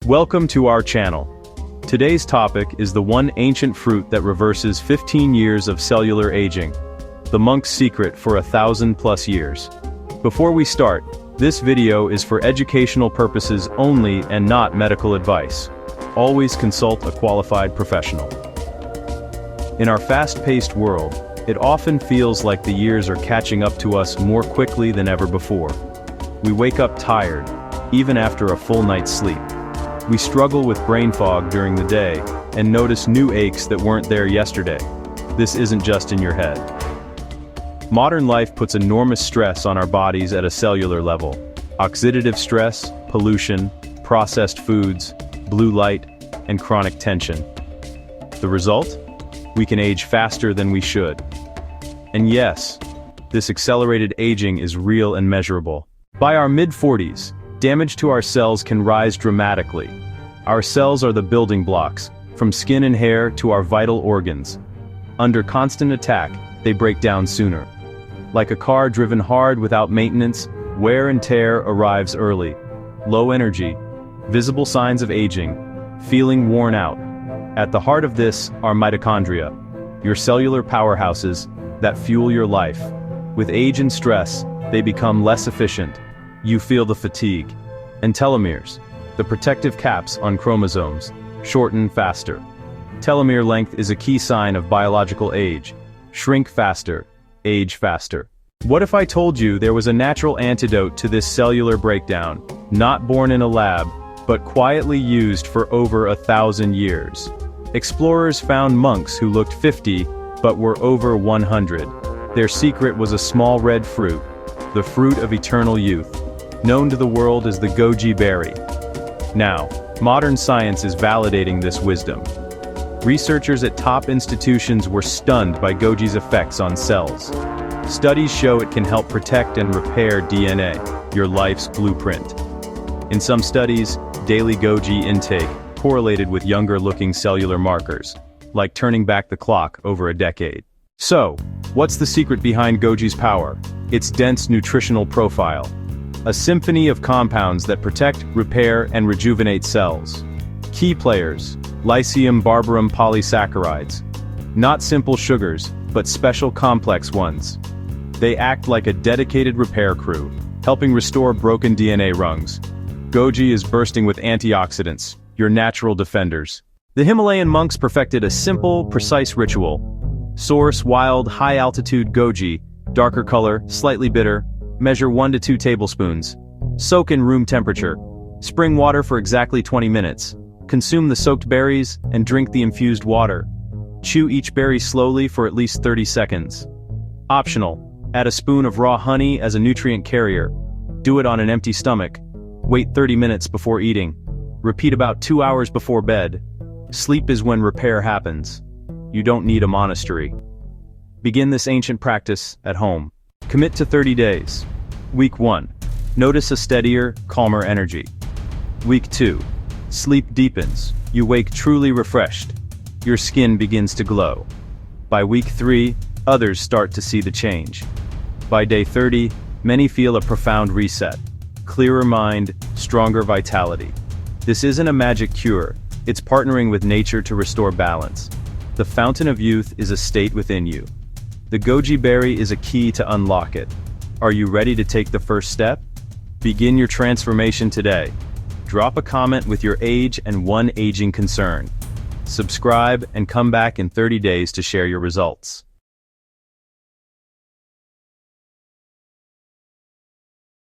Welcome to our channel. Today's topic is the one ancient fruit that reverses 15 years of cellular aging. The monk's secret for 1,000+ years. Before we start, this video is for educational purposes only and not medical advice. Always consult a qualified professional. In our fast-paced world, it often feels like the years are catching up to us more quickly than ever before. We wake up tired, even after a full night's sleep. We struggle with brain fog during the day, and notice new aches that weren't there yesterday. This isn't just in your head. Modern life puts enormous stress on our bodies at a cellular level. Oxidative stress, pollution, processed foods, blue light, and chronic tension. The result? We can age faster than we should. And yes, this accelerated aging is real and measurable. By our mid-40s, damage to our cells can rise dramatically. Our cells are the building blocks, from skin and hair to our vital organs. Under constant attack, they break down sooner. Like a car driven hard without maintenance, wear and tear arrives early. Low energy, visible signs of aging, feeling worn out. At the heart of this are mitochondria, your cellular powerhouses that fuel your life. With age and stress, they become less efficient. You feel the fatigue. And telomeres, the protective caps on chromosomes, shorten faster. Telomere length is a key sign of biological age. Shrink faster, age faster. What if I told you there was a natural antidote to this cellular breakdown, not born in a lab, but quietly used for over 1,000 years? Explorers found monks who looked 50, but were over 100. Their secret was a small red fruit, the fruit of eternal youth, known to the world as the goji berry. Now, modern science is validating this wisdom. Researchers at top institutions were stunned by goji's effects on cells. Studies show it can help protect and repair DNA, your life's blueprint. In some studies, daily goji intake correlated with younger-looking cellular markers, like turning back the clock over a decade. So, what's the secret behind goji's power? Its dense nutritional profile. A symphony of compounds that protect, repair, and rejuvenate cells. Key players: Lycium barbarum polysaccharides. Not simple sugars, but special complex ones. They act like a dedicated repair crew, helping restore broken DNA rungs. Goji is bursting with antioxidants, your natural defenders. The Himalayan monks perfected a simple, precise ritual. Source wild, high-altitude goji, darker color, slightly bitter. Measure 1 to 2 tablespoons. Soak in room temperature. Spring water for exactly 20 minutes. Consume the soaked berries and drink the infused water. Chew each berry slowly for at least 30 seconds. Optional. Add a spoon of raw honey as a nutrient carrier. Do it on an empty stomach. Wait 30 minutes before eating. Repeat about 2 hours before bed. Sleep is when repair happens. You don't need a monastery. Begin this ancient practice at home. Commit to 30 days. Week 1. Notice a steadier, calmer energy. Week 2. Sleep deepens. You wake truly refreshed. Your skin begins to glow. By week 3, others start to see the change. By day 30, many feel a profound reset. Clearer mind, stronger vitality. This isn't a magic cure. It's partnering with nature to restore balance. The fountain of youth is a state within you. The goji berry is a key to unlock it. Are you ready to take the first step? Begin your transformation today. Drop a comment with your age and one aging concern. Subscribe and come back in 30 days to share your results.